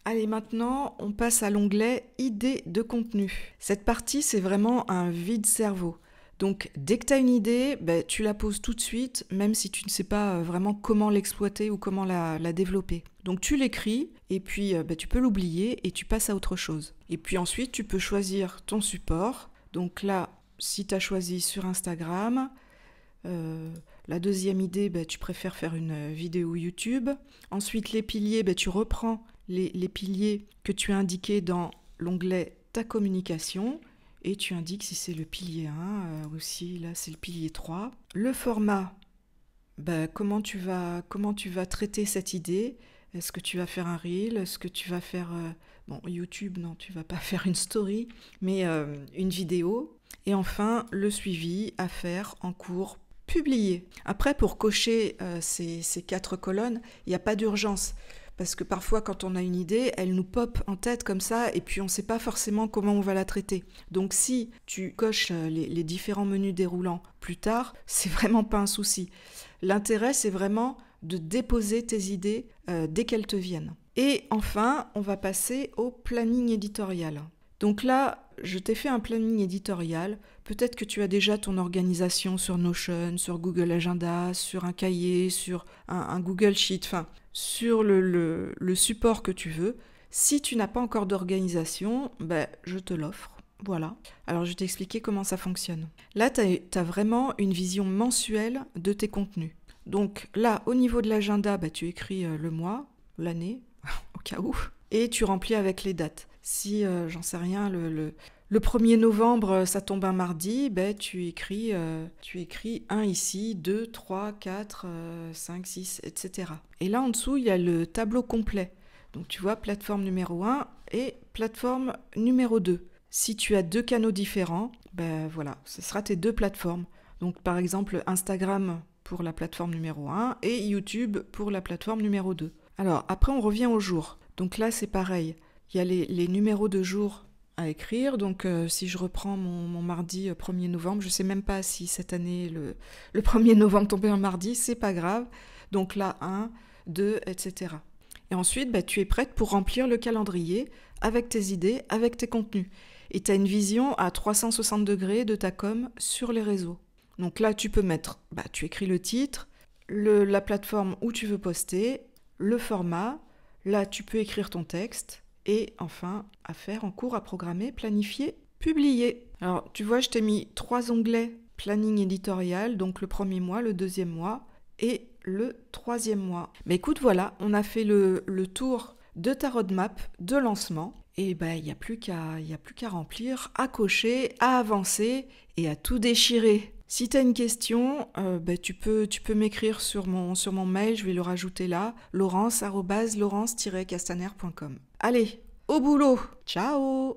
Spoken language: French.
Allez, maintenant, on passe à l'onglet idées de contenu. Cette partie, c'est vraiment un vide-cerveau. Donc, dès que tu as une idée, tu la poses tout de suite, même si tu ne sais pas vraiment comment l'exploiter ou comment la développer. Donc, tu l'écris et puis tu peux l'oublier et tu passes à autre chose. Et puis ensuite, tu peux choisir ton support. Donc là, si tu as choisi sur Instagram, la deuxième idée, tu préfères faire une vidéo YouTube. Ensuite, les piliers, tu reprends les piliers que tu as indiqués dans l'onglet Ta communication et tu indiques si c'est le pilier 1, aussi là c'est le pilier 3. Le format, comment tu vas traiter cette idée? Est-ce que tu vas faire un reel? Est-ce que tu vas faire... bon, YouTube, non, tu vas pas faire une story, mais une vidéo. Et enfin, le suivi à faire en cours publié. Après, pour cocher ces 4 colonnes, il n'y a pas d'urgence. Parce que parfois, quand on a une idée, elle nous pop en tête comme ça, et puis on ne sait pas forcément comment on va la traiter. Donc si tu coches les différents menus déroulants plus tard, c'est vraiment pas un souci. L'intérêt, c'est vraiment de déposer tes idées dès qu'elles te viennent. Et enfin, on va passer au planning éditorial. Donc là, je t'ai fait un planning éditorial. Peut-être que tu as déjà ton organisation sur Notion, sur Google Agenda, sur un cahier, sur un Google Sheet, enfin, sur le support que tu veux. Si tu n'as pas encore d'organisation, je te l'offre. Voilà. Alors, je vais t'expliquer comment ça fonctionne. Là, tu as vraiment une vision mensuelle de tes contenus. Donc là, au niveau de l'agenda, tu écris le mois, l'année, au cas où, et tu remplis avec les dates. Si, j'en sais rien, le 1er novembre, ça tombe un mardi, tu écris 1 ici, 2, 3, 4, 5, 6, etc. Et là, en dessous, il y a le tableau complet. Donc tu vois, plateforme numéro 1 et plateforme numéro 2. Si tu as 2 canaux différents, voilà, ce sera tes 2 plateformes. Donc par exemple, Instagram pour la plateforme numéro 1 et YouTube pour la plateforme numéro 2. Alors après, on revient au jour. Donc là, c'est pareil. Il y a les numéros de jours à écrire. Donc si je reprends mon mardi 1er novembre, je ne sais même pas si cette année le 1er novembre tombait un mardi, c'est pas grave. Donc là, 1, 2, etc. Et ensuite, tu es prête pour remplir le calendrier avec tes idées, avec tes contenus. Et tu as une vision à 360 degrés de ta com sur les réseaux. Donc là, tu peux mettre, tu écris le titre, la plateforme où tu veux poster, le format. Là, tu peux écrire ton texte. Et enfin, à faire en cours, à programmer, planifier, publier. Alors, tu vois, je t'ai mis 3 onglets planning éditorial, donc le 1er mois, le 2e mois et le 3e mois. Mais écoute, voilà, on a fait le tour de ta roadmap de lancement. Et il n'y a plus qu'à remplir, à cocher, à avancer et à tout déchirer. Si tu as une question, tu peux m'écrire sur mon mail, je vais le rajouter là, laurence-castaner.com. Allez, au boulot. Ciao.